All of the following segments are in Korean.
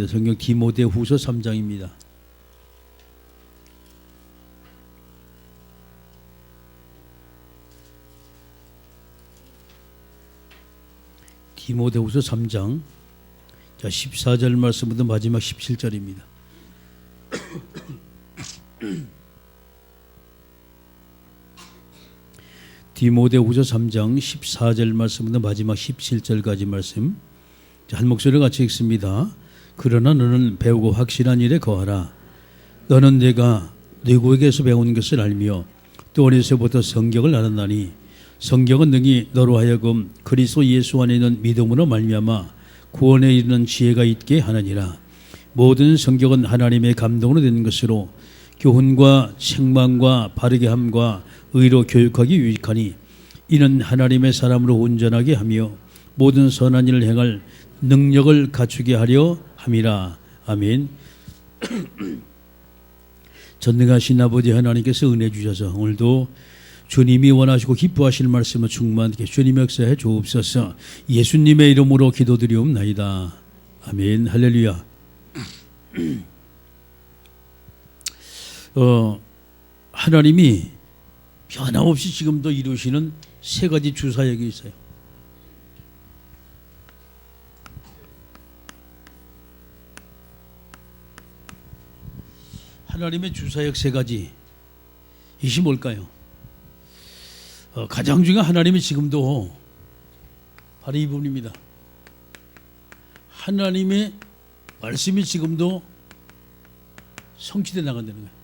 성경 디모데후서 3장입니다. 디모데후서 3장 14절 말씀부터 마지막 17절입니다. 디모데후서 3장 14절 말씀부터 마지막 17절까지 말씀. 한 목소리로 같이 읽습니다. 그러나 너는 배우고 확실한 일에 거하라. 너는 내가 누구에게서 배운 것을 알며 또 어려서부터 성경을 알았나니 성경은 능히 너로 하여금 그리스도 예수 안에 있는 믿음으로 말미암아 구원에 이르는 지혜가 있게 하느니라. 모든 성경은 하나님의 감동으로 된 것으로 교훈과 책망과 바르게 함과 의로 교육하기 유익하니 이는 하나님의 사람으로 온전하게 하며 모든 선한 일을 행할 능력을 갖추게 하려 함이라. 아멘. 전능하신 아버지 하나님께서 은혜 주셔서 오늘도 주님이 원하시고 기뻐하실 말씀을 충만하게 주님 역사해 주옵소서. 예수님의 이름으로 기도드리옵나이다. 아멘. 할렐루야. 하나님이 변함없이 지금도 이루시는 세 가지 주사역이 있어요. 하나님의 주사역 세 가지, 이것이 뭘까요? 가장 중요한 하나님이 지금도 바로 이 부분입니다. 하나님의 말씀이 지금도 성취되어 나간다는 거예요.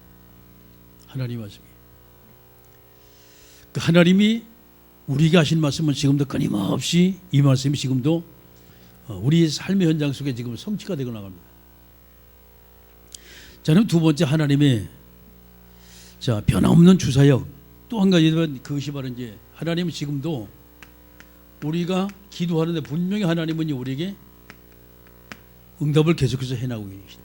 하나님 말씀이. 그 하나님이 우리에게 하신 말씀은 지금도 끊임없이 이 말씀이 지금도 우리의 삶의 현장 속에 지금 성취가 되고 나갑니다. 저는 두 번째 하나님의 변함없는 주사역, 또 한 가지는 그것이 바로 이제 하나님은 지금도 우리가 기도하는데 분명히 하나님은 우리에게 응답을 계속해서 해나가고 계십니다.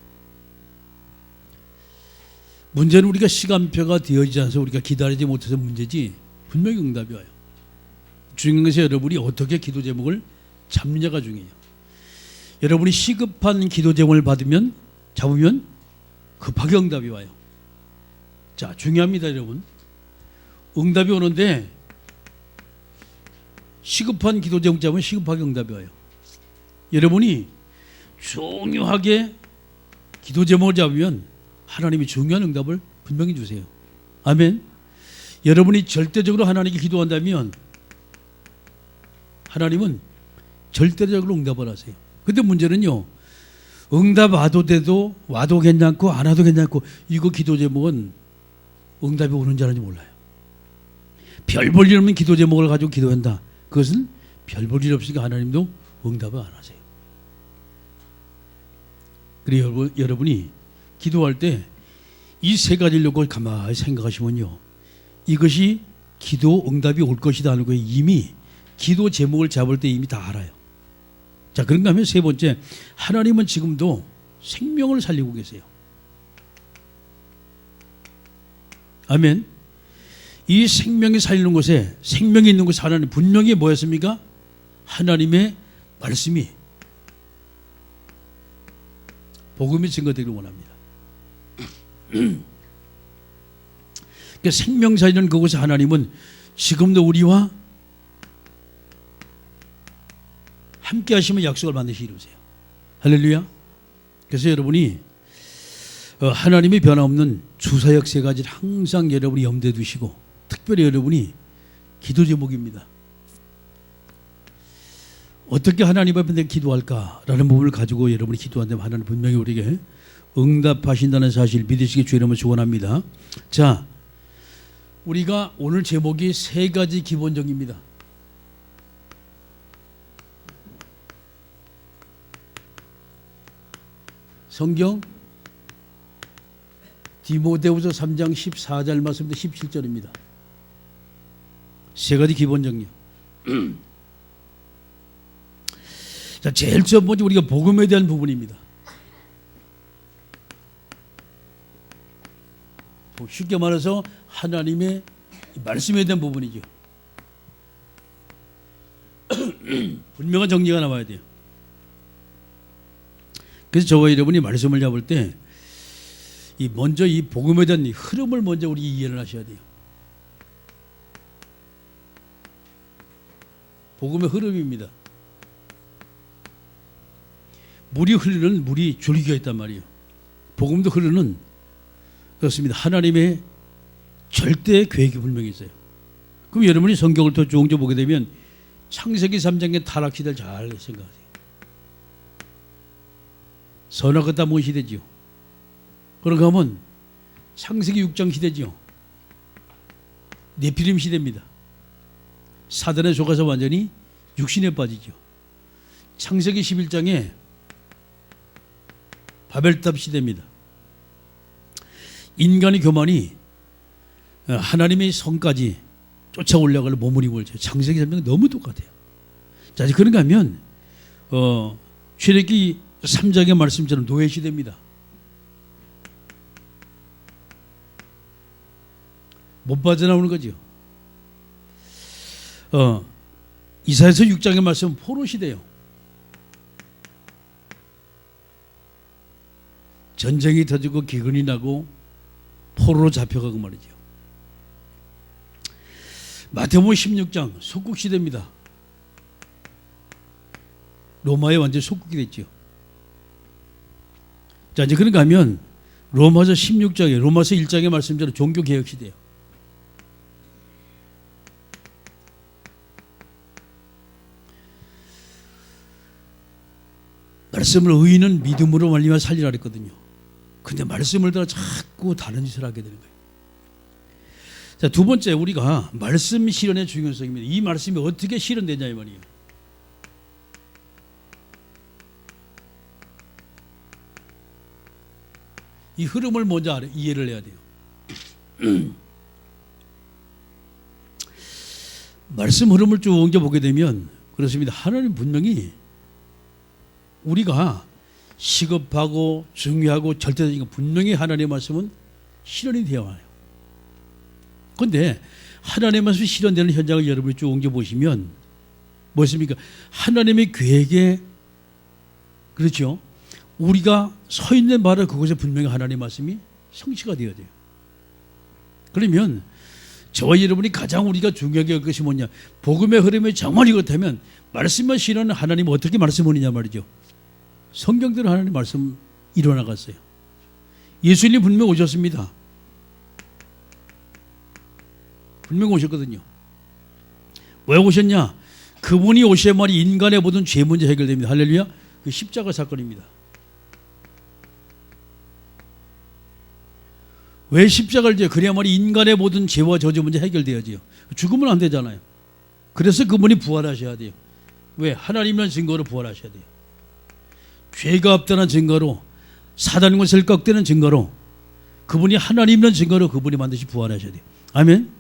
문제는 우리가 시간표가 되어지지 않아서 우리가 기다리지 못해서 문제지 분명히 응답이 와요. 중요한 것이 여러분이 어떻게 기도 제목을 잡느냐가 중요해요. 여러분이 시급한 기도 제목을 잡으면 급하게 응답이 와요. 자, 중요합니다, 여러분. 응답이 오는데 시급한 기도 제목 잡으면 시급하게 응답이 와요. 여러분이 중요하게 기도 제목을 잡으면 하나님이 중요한 응답을 분명히 주세요. 아멘. 여러분이 절대적으로 하나님께 기도한다면 하나님은 절대적으로 응답을 하세요. 근데 문제는요, 응답 와도 돼도 와도 괜찮고 안 와도 괜찮고, 이거 기도 제목은 응답이 오는지 안 오는지 몰라요. 별 볼 일 없는 기도 제목을 가지고 기도한다. 그것은 별 볼 일 없으니까 하나님도 응답을 안 하세요. 그리고 여러분이 기도할 때 이 세 가지를 놓고 가만히 생각하시면요, 이것이 기도 응답이 올 것이다 하는 거예요. 이미 기도 제목을 잡을 때 이미 다 알아요. 자, 그런가 하면 세 번째, 하나님은 지금도 생명을 살리고 계세요. 아멘. 이 생명이 살리는 곳에, 생명이 있는 곳에 하나님 분명히 뭐였습니까? 하나님의 말씀이, 복음이 증거되기를 원합니다. 그러니까 생명 살리는 그곳에 하나님은 지금도 우리와 함께 하시면 약속을 반드시 이루세요. 할렐루야. 그래서 여러분이 하나님의 변함없는 주사역 세 가지를 항상 여러분이 염두에 두시고, 특별히 여러분이 기도 제목입니다. 어떻게 하나님 앞에 내가 기도할까라는 부분을 가지고 여러분이 기도한다면 하나님 분명히 우리에게 응답하신다는 사실 믿으시기 주의 이름으로 축원합니다. 자, 우리가 오늘 제목이 세 가지 기본적입니다. 성경 디모데후서 3장 14절 말씀부터 17절입니다. 세 가지 기본 정리. 자, 제일 첫 번째 우리가 복음에 대한 부분입니다. 쉽게 말해서 하나님의 말씀에 대한 부분이죠. 분명한 정리가 나와야 돼요. 그래서 저와 여러분이 말씀을 잡을 때 먼저 이 복음에 대한 이 흐름을 먼저 우리 이해를 하셔야 돼요. 복음의 흐름입니다. 물이 흐르는 물이 줄기가 있단 말이에요. 복음도 흐르는 그렇습니다. 하나님의 절대 계획이 분명히 있어요. 그럼 여러분이 성경을 더 쭉 보게 되면 창세기 3장의 타락 시대를 잘 생각하세요. 선악과 따먹은 시대지요. 그런가 하면 창세기 6장 시대지요. 네피림 시대입니다. 사단에 속아서 완전히 육신에 빠지죠. 창세기 11장에 바벨탑 시대입니다. 인간의 교만이 하나님의 성까지 쫓아올려갈 몸을 입을죠. 창세기 3장 너무 똑같아요. 자, 이제 그런가 하면 출애굽기 3장의 말씀처럼 노예 시대입니다. 못 빠져나오는 거죠. 이사야서 6장의 말씀은 포로 시대예요. 전쟁이 터지고 기근이 나고 포로로 잡혀가고 말이죠. 마태복음 16장 속국 시대입니다. 로마에 완전히 속국이 됐죠. 자, 이제 그런가 하면 로마서 16장에 로마서 1장의 말씀대로 종교개혁 시대예요. 말씀을 의인은 믿음으로 말미암아 살리라 그랬거든요. 근데 말씀을 들어 자꾸 다른 짓을 하게 되는 거예요. 자, 두 번째, 우리가 말씀 실현의 중요성입니다. 이 말씀이 어떻게 실현되냐 이 말이에요. 이 흐름을 먼저 이해를 해야 돼요. 말씀 흐름을 쭉 옮겨보게 되면 그렇습니다. 하나님 분명히 우리가 시급하고 중요하고 절대적인 거 분명히 하나님의 말씀은 실현이 되어 와요. 그런데 하나님의 말씀이 실현되는 현장을 여러분이 쭉 옮겨보시면 무엇입니까? 하나님의 계획에 그렇죠. 우리가 서 있는 바로 그곳에 분명히 하나님의 말씀이 성취가 되어야 돼요. 그러면 저와 여러분이 가장 우리가 중요하게 할 것이 뭐냐? 복음의 흐름이 정말 이렇다면 말씀만 실현하는 하나님은 어떻게 말씀하느냐 말이죠. 성경대로 하나님 말씀 일어나갔어요. 예수님 분명 오셨습니다. 분명 오셨거든요. 왜 오셨냐? 그분이 오셔야만이 인간의 모든 죄 문제 해결됩니다. 할렐루야. 그 십자가 사건입니다. 왜 십자가를 져요? 그래야만이 인간의 모든 죄와 저주 문제 해결돼야지요. 죽으면 안 되잖아요. 그래서 그분이 부활하셔야 돼요. 왜? 하나님이라는 증거로 부활하셔야 돼요. 죄가 없다는 증거로, 사단과 sel각되는 증거로, 그분이 하나님이라는 증거로 그분이 반드시 부활하셔야 돼요. 아멘.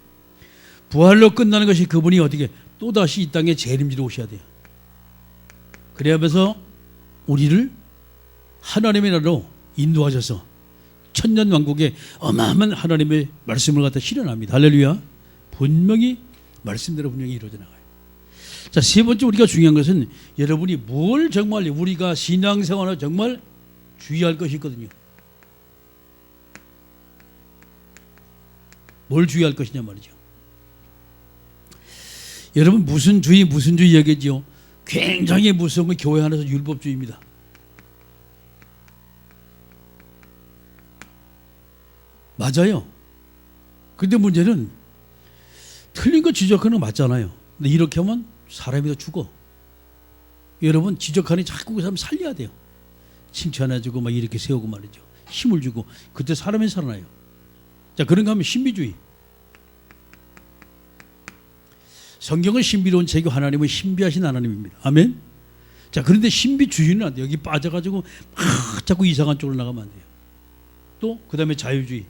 부활로 끝나는 것이 그분이 어떻게 또다시 이 땅에 재림지로 오셔야 돼요. 그래야면서 우리를 하나님의 나라로 인도하셔서 천년 왕국에 어마어마한 하나님의 말씀을 갖다 실현합니다. 할렐루야. 분명히 말씀대로 분명히 이루어져 나가요. 자, 세 번째 우리가 중요한 것은 여러분이 뭘 정말 우리가 신앙생활에 정말 주의할 것이 있거든요. 뭘 주의할 것이냐 말이죠. 여러분 무슨 주의 얘기지요? 굉장히 무서운 건 교회 안에서 율법주의입니다. 맞아요. 근데 문제는 틀린 거 지적하는 거 맞잖아요. 근데 이렇게 하면 사람이 더 죽어. 여러분 지적하니 자꾸 그 사람 살려야 돼요. 칭찬해주고 막 이렇게 세우고 말이죠. 힘을 주고 그때 사람이 살아나요. 자, 그런가 하면 신비주의. 성경은 신비로운 책이고 하나님은 신비하신 하나님입니다. 아멘. 자, 그런데 신비주의는 안 돼요. 여기 빠져가지고 막 자꾸 이상한 쪽으로 나가면 안 돼요. 또 그 다음에 자유주의.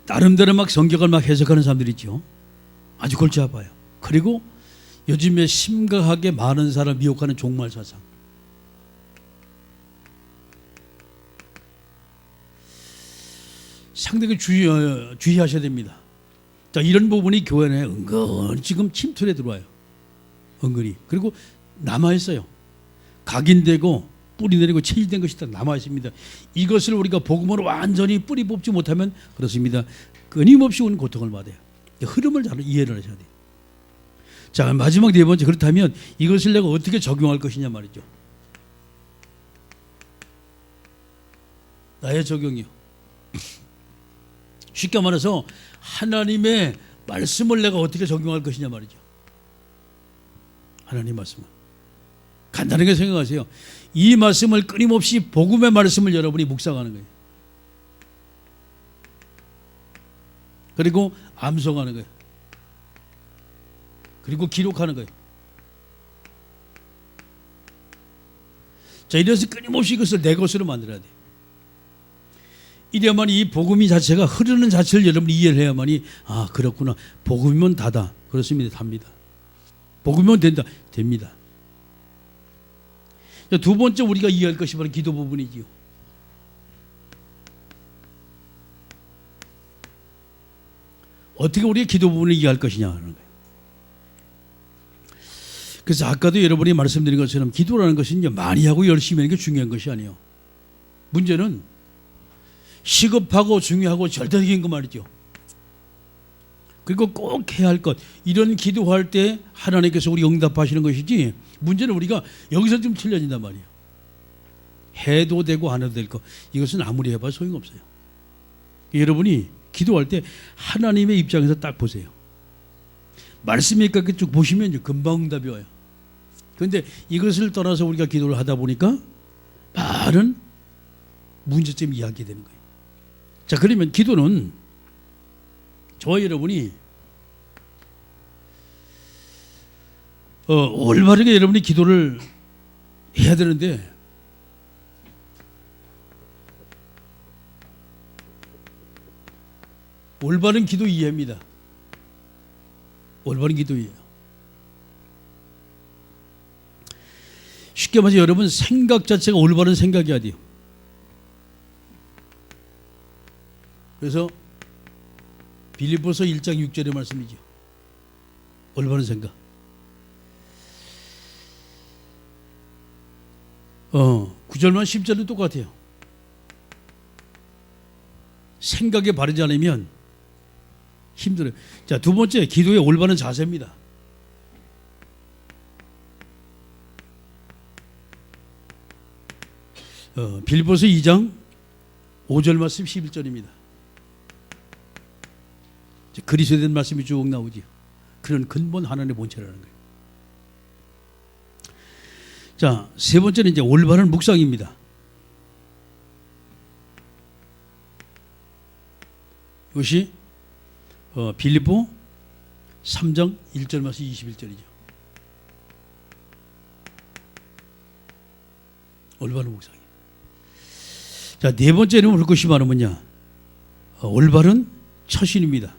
나름대로 막 성경을 막 해석하는 사람들이 있죠. 아주 골치 아파요. 그리고 요즘에 심각하게 많은 사람을 미혹하는 종말 사상. 상당히 주의하셔야 됩니다. 자, 이런 부분이 교회 안에 은근히 지금 침투해 들어와요. 은근히. 그리고 남아있어요. 각인되고 뿌리 내리고 체질된 것이 다 남아있습니다. 이것을 우리가 복음으로 완전히 뿌리 뽑지 못하면 그렇습니다. 끊임없이 오는 고통을 받아요. 흐름을 잘 이해를 하셔야 돼요. 자, 마지막 네 번째, 그렇다면 이것을 내가 어떻게 적용할 것이냐 말이죠. 나의 적용이요. 쉽게 말해서 하나님의 말씀을 내가 어떻게 적용할 것이냐 말이죠. 하나님 말씀을. 간단하게 생각하세요. 이 말씀을 끊임없이 복음의 말씀을 여러분이 묵상하는 거예요. 그리고 암송하는 거예요. 그리고 기록하는 거예요. 자, 이래서 끊임없이 이것을 내 것으로 만들어야 돼요. 이래야만 이 복음이 자체가 흐르는 자체를 여러분이 이해를 해야만이 아, 그렇구나. 복음이면 다다. 그렇습니다. 답니다. 복음이면 된다. 됩니다. 자, 두 번째 우리가 이해할 것이 바로 기도 부분이지요. 어떻게 우리가 기도 부분을 이해할 것이냐 하는 거예요. 그래서 아까도 여러분이 말씀드린 것처럼 기도라는 것은 이제 많이 하고 열심히 하는 게 중요한 것이 아니에요. 문제는 시급하고 중요하고 절대적인 거 말이죠. 그리고 꼭 해야 할 것, 이런 기도할 때 하나님께서 우리 응답하시는 것이지, 문제는 우리가 여기서 좀 틀려진단 말이에요. 해도 되고 안 해도 될 것, 이것은 아무리 해봐 소용없어요. 여러분이 기도할 때 하나님의 입장에서 딱 보세요. 말씀이 이렇게 쭉 보시면 금방 응답이 와요. 그런데 이것을 떠나서 우리가 기도를 하다 보니까 많은 문제점이 이야기되는 거예요. 자, 그러면 기도는 저와 여러분이 올바르게 여러분이 기도를 해야 되는데, 올바른 기도 이해입니다. 올바른 기도 이해요. 쉽게 말해서 여러분 생각 자체가 올바른 생각이어야 돼요. 그래서 빌립보서 1장 6절의 말씀이죠. 올바른 생각. 9절만 10절은 똑같아요. 생각에 바르지 않으면 힘들어요. 자, 두 번째, 기도의 올바른 자세입니다. 빌립보서 2장 5절 말씀 11절입니다. 그리스도에 대한 말씀이 쭉 나오지요. 그런 근본 하나님의 본체라는 거예요. 자, 세 번째는 이제 올바른 묵상입니다. 이것이 빌립보 3장 1절 말씀 21절이죠. 올바른 묵상이. 자, 네 번째는 올 것이 바로 뭐냐? 올바른 처신입니다.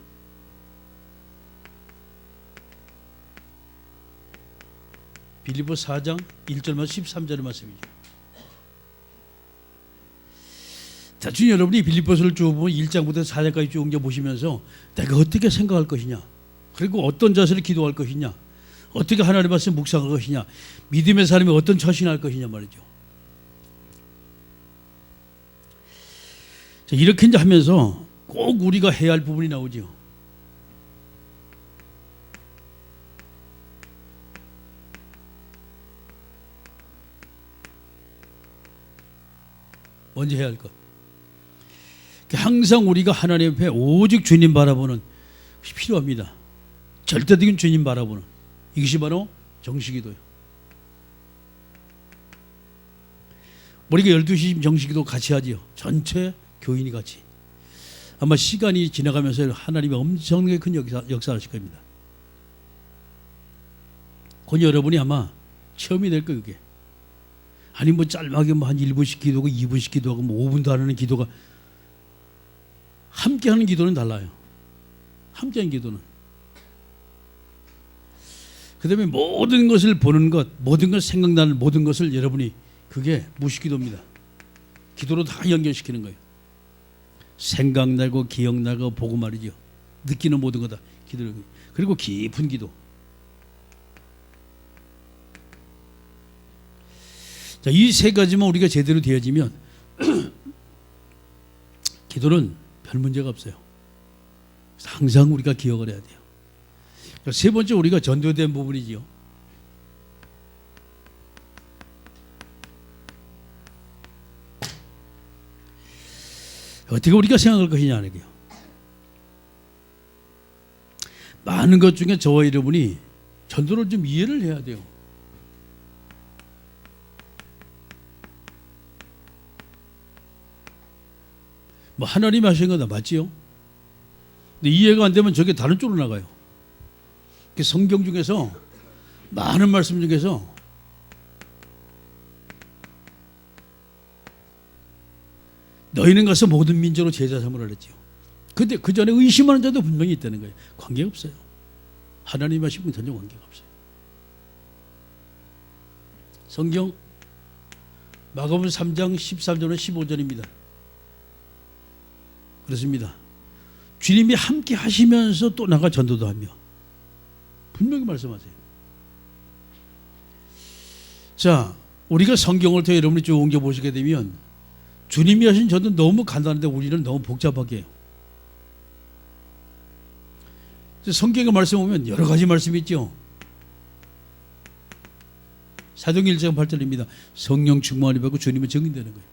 빌립보 4장 1절 말씀 13절의 말씀이죠. 대충 여러분이 빌립보서를 쭉 보면 1장부터 4장까지 쭉 보시면서 내가 어떻게 생각할 것이냐, 그리고 어떤 자세를 기도할 것이냐, 어떻게 하나님의 말씀 묵상할 것이냐, 믿음의 사람이 어떤 처신할 것이냐 말이죠. 자, 이렇게 이제 하면서 꼭 우리가 해야 할 부분이 나오죠. 먼저 해야 할 것. 항상 우리가 하나님 앞에 오직 주님 바라보는 것이 필요합니다. 절대적인 주님 바라보는, 이것이 바로 정식기도예요. 우리가 12시 정식기도 같이 하지요. 전체 교인이 같이. 아마 시간이 지나가면서 하나님이 엄청나게 큰 역사를 하실 겁니다. 곧 여러분이 아마 체험이 될 거예요. 이게. 아니 뭐 짤막하게 뭐 한 1분씩 기도하고 2분씩 기도하고 뭐 5분도 안 하는 기도가, 함께하는 기도는 달라요. 함께하는 기도는. 그 다음에 모든 것을 보는 것, 모든 것 생각나는 모든 것을 여러분이, 그게 무식기도입니다. 기도로 다 연결시키는 거예요. 생각나고 기억나고 보고 말이죠. 느끼는 모든 거다 기도를. 그리고 깊은 기도. 자, 이 세 가지만 우리가 제대로 되어지면 기도는 별 문제가 없어요. 항상 우리가 기억을 해야 돼요. 세 번째 우리가 전도된 부분이지요. 어떻게 우리가 생각할 것이냐 하는 게요. 많은 것 중에 저와 여러분이 전도를 좀 이해를 해야 돼요. 뭐 하나님이 하신 거다 맞지요? 근데 이해가 안 되면 저게 다른 쪽으로 나가요. 성경 중에서 많은 말씀 중에서 너희는 가서 모든 민족으로 제자 삼으라 그랬지요. 근데 그 전에 의심하는 자도 분명히 있다는 거예요. 관계가 없어요. 하나님 하신 분 전혀 관계가 없어요. 성경 마가복음 3장 13절과 15절입니다. 그렇습니다. 주님이 함께 하시면서 또 나가 전도도 하며 분명히 말씀하세요. 자, 우리가 성경을 통해 여러분이 쭉 옮겨보시게 되면 주님이 하신 전도 너무 간단한데 우리는 너무 복잡하게 해요. 성경의 말씀 보면 여러 가지 말씀이 있죠. 사도행전 1장 8절입니다. 성령 충만이 받고 주님은 증인되는 거예요.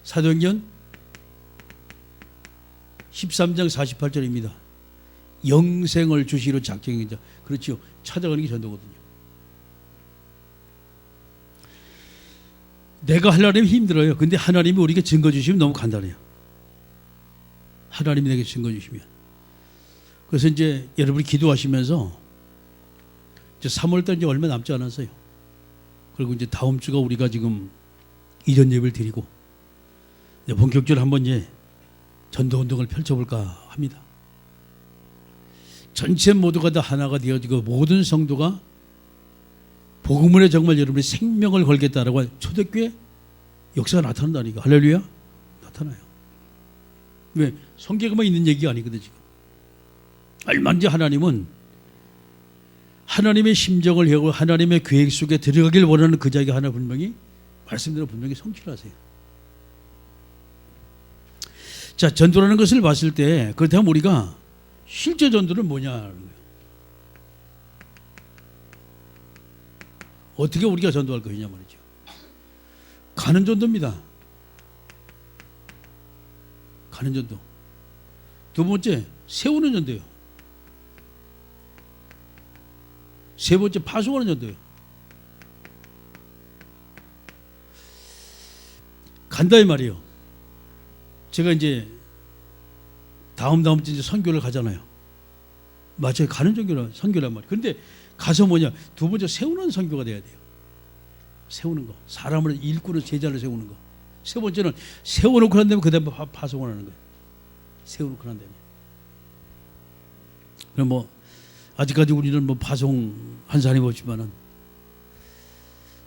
사도행전 13장 48절입니다. 영생을 주시러 작정한 자. 그렇죠. 찾아가는 게 전도거든요. 내가 하려면 힘들어요. 근데 하나님이 우리에게 증거 주시면 너무 간단해요. 하나님이 내게 증거 주시면. 그래서 이제 여러분이 기도하시면서 이제 3월달 이제 얼마 남지 않았어요. 그리고 이제 다음 주가 우리가 지금 이전 예배를 드리고 이제 본격적으로 한번 이제 전도 운동을 펼쳐볼까 합니다. 전체 모두가 다 하나가 되어지고 모든 성도가 복음을 정말 여러분의 생명을 걸겠다라고 한 초대교회 역사가 나타난다니까. 할렐루야. 나타나요. 왜? 성경에만 있는 얘기가 아니거든 지금. 얼마든지 하나님은 하나님의 심정을 해고 하나님의 계획 속에 들어가길 원하는 그 자에게 하나 분명히 말씀대로 분명히 성취를 하세요. 자, 전도라는 것을 봤을 때 그렇다면 우리가 실제 전도는 뭐냐는 거예요. 어떻게 우리가 전도할 것이냐 말이죠. 가는 전도입니다. 가는 전도. 두 번째, 세우는 전도예요. 세 번째, 파송하는 전도예요. 간다 이 말이에요. 제가 이제 다음 주 이제 선교를 가잖아요. 맞아요. 가는 선교란 말이에요. 그런데 가서 뭐냐? 두 번째 세우는 선교가 돼야 돼요. 세우는 거. 사람을 일꾼을 제자를 세우는 거. 세 번째는 세워놓고 난 다음에 그 다음에 파송을 하는 거예요. 세워놓고 난 다음에. 그럼 뭐 아직까지 우리는 뭐 파송한 사람이 없지만은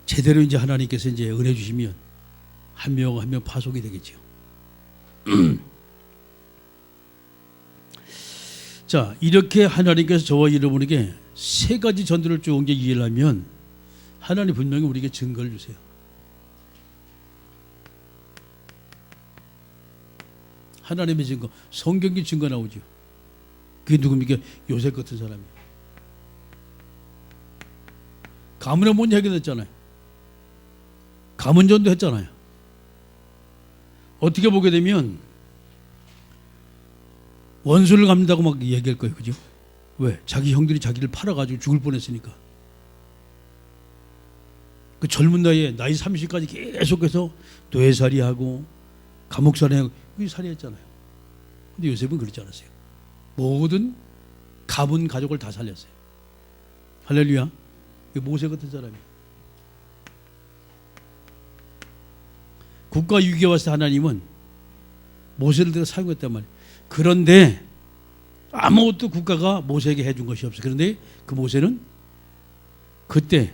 제대로 이제 하나님께서 이제 은혜 주시면 한 명 한 명 파송이 되겠죠. 자, 이렇게 하나님께서 저와 여러분에게 세 가지 전도를 쭉 이해를 하면 하나님 분명히 우리에게 증거를 주세요. 하나님의 증거, 성경의 증거 나오죠. 그게 누굽니까? 요셉 같은 사람이에요. 가문의 문 해결했잖아요. 가문전도 했잖아요. 어떻게 보게 되면 원수를 갚는다고 막 얘기할 거예요. 그죠? 왜? 자기 형들이 자기를 팔아가지고 죽을 뻔했으니까. 그 젊은 나이에 나이 30까지 계속해서 뇌살이하고 감옥살이하고 살이했잖아요. 근데 요셉은 그렇지 않았어요. 모든 가문 가족을 다 살렸어요. 할렐루야. 모세 같은 사람이에요. 국가 위기에 왔을 때 하나님은 모세를 내가 사용했단 말이에요. 그런데 아무것도 국가가 모세에게 해준 것이 없어요. 그런데 그 모세는 그때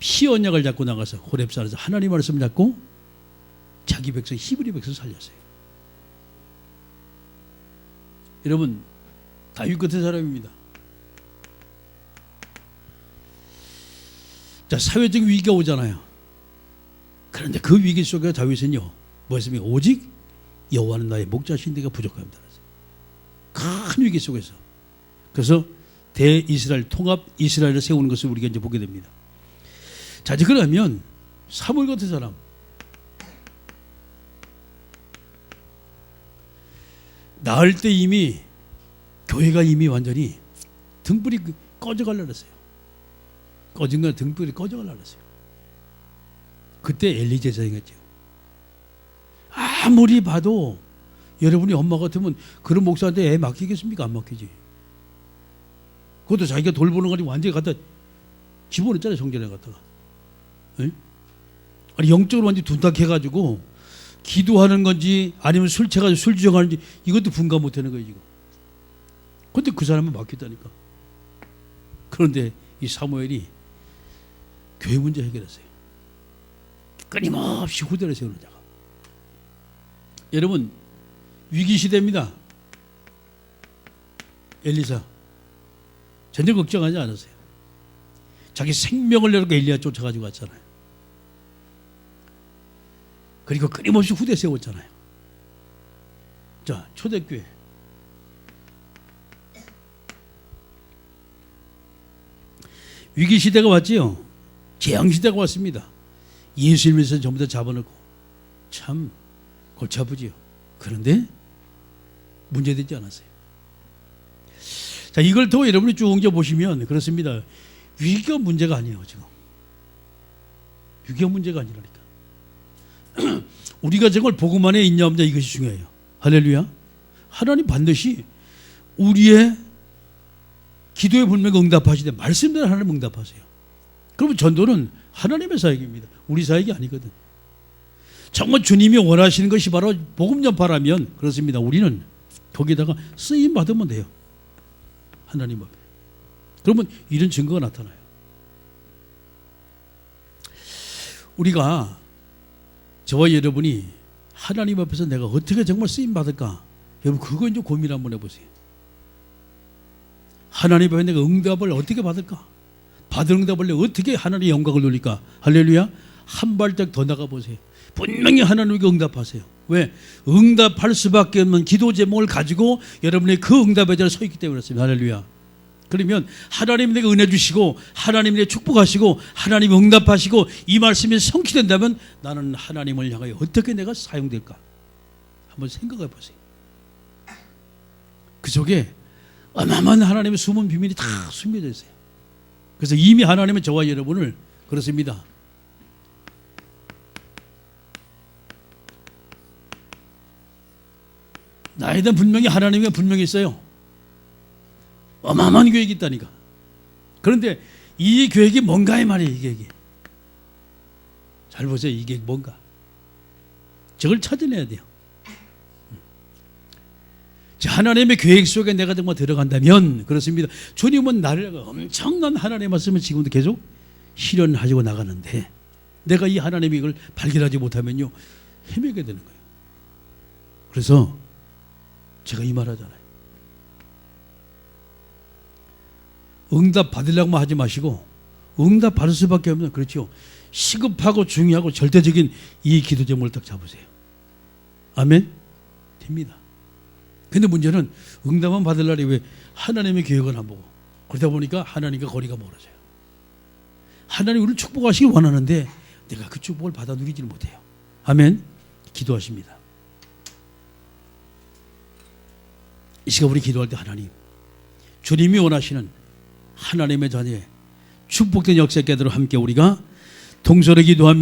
피 언약을 잡고 나가서 호렙산에서 하나님 말씀을 잡고 자기 백성 히브리 백성 살렸어요. 여러분 다윗 같은 사람입니다. 자, 사회적 위기가 오잖아요. 그런데 그 위기 속에 다윗은요, 뭐였습니까? 오직 여호와는 나의 목자신 내가 부족합니다. 큰 위기 속에서. 그래서 대이스라엘 통합 이스라엘을 세우는 것을 우리가 이제 보게 됩니다. 자, 이제 그러면 사무엘 같은 사람, 나을 때 이미 교회가 이미 완전히 등불이 꺼져가려 했어요. 꺼진 건 등불이 꺼져가려 했어요. 그때 엘리 제사장이었죠. 아무리 봐도 여러분이 엄마 같으면 그런 목사한테 애 맡기겠습니까? 안 맡기지. 그것도 자기가 돌보는 거 아니고 완전히 갖다 집어넣었잖아요, 성전에 갖다가. 에? 아니, 영적으로 완전히 둔탁해가지고 기도하는 건지 아니면 술 취해가지고 술 주정하는지 이것도 분간 못하는 거예요, 지금. 근데 그 사람은 맡겼다니까. 그런데 이 사무엘이 교회 문제 해결했어요. 끊임없이 후대를 세우는 자가. 여러분, 위기시대입니다. 엘리사 전혀 걱정하지 않았어요. 자기 생명을 내놓고 엘리야 쫓아가지고 왔잖아요. 그리고 끊임없이 후대 세웠잖아요. 자, 초대교회. 위기시대가 왔지요. 재앙시대가 왔습니다. 예수님에서 전부 다 잡아놓고 참 골치 아프지요. 그런데 문제되지 않았어요. 자, 이걸 더 여러분이 쭉 보시면 그렇습니다. 위기가 문제가 아니에요, 지금. 위기가 문제가 아니라니까. 우리가 정말 복음 안에 있냐 없냐 이것이 중요해요. 할렐루야. 하나님 반드시 우리의 기도의 분명히 응답하시되 말씀대로 하나님 응답하세요. 그러면 전도는 하나님의 사역입니다. 우리 사역이 아니거든. 정말 주님이 원하시는 것이 바로 복음 전파라면 그렇습니다. 우리는 거기다가 쓰임 받으면 돼요. 하나님 앞에. 그러면 이런 증거가 나타나요. 우리가 저와 여러분이 하나님 앞에서 내가 어떻게 정말 쓰임 받을까? 여러분 그거 이제 고민 한번 해보세요. 하나님 앞에 내가 응답을 어떻게 받을까? 받은 응답을 내가 어떻게 하나님의 영광을 돌릴까? 할렐루야. 한 발짝 더 나가보세요. 분명히 하나님께 응답하세요. 왜? 응답할 수밖에 없는 기도 제목을 가지고 여러분의 그 응답에 대해 서 있기 때문에 그렇습니다. 할렐루야. 그러면 하나님 내게 은혜 주시고 하나님 내게 축복하시고 하나님 응답하시고 이 말씀이 성취된다면 나는 하나님을 향하여 어떻게 내가 사용될까? 한번 생각해 보세요. 그 속에 어마어마한 하나님의 숨은 비밀이 다 숨겨져 있어요. 그래서 이미 하나님은 저와 여러분을 그렇습니다. 나에 대한 분명히 하나님의 분명히 있어요. 어마어마한 계획이 있다니까. 그런데 이 계획이 뭔가의 말이에요. 이 계획이. 잘 보세요. 이 계획이 뭔가. 저걸 찾아내야 돼요. 하나님의 계획 속에 내가 정말 들어간다면 그렇습니다. 주님은 나를 엄청난 하나님의 말씀을 지금도 계속 실현하시고 나가는데 내가 이 하나님의 이걸 발견하지 못하면요 헤매게 되는 거예요. 그래서 제가 이 말 하잖아요. 응답 받으려고만 하지 마시고 응답 받을 수밖에 없는 그렇죠. 시급하고 중요하고 절대적인 이 기도 제목을 딱 잡으세요. 아멘? 됩니다. 근데 문제는 응답만 받으려니 왜 하나님의 계획을 안 보고 그러다 보니까 하나님과 거리가 멀어져요. 하나님 우리를 축복하시기 원하는데 내가 그 축복을 받아 누리지를 못해요. 아멘? 기도하십니다. 이 시간 우리 기도할 때 하나님 주님이 원하시는 하나님의 자녀의 축복된 역사 있게 하도록 함께 우리가 동서로 기도합니다.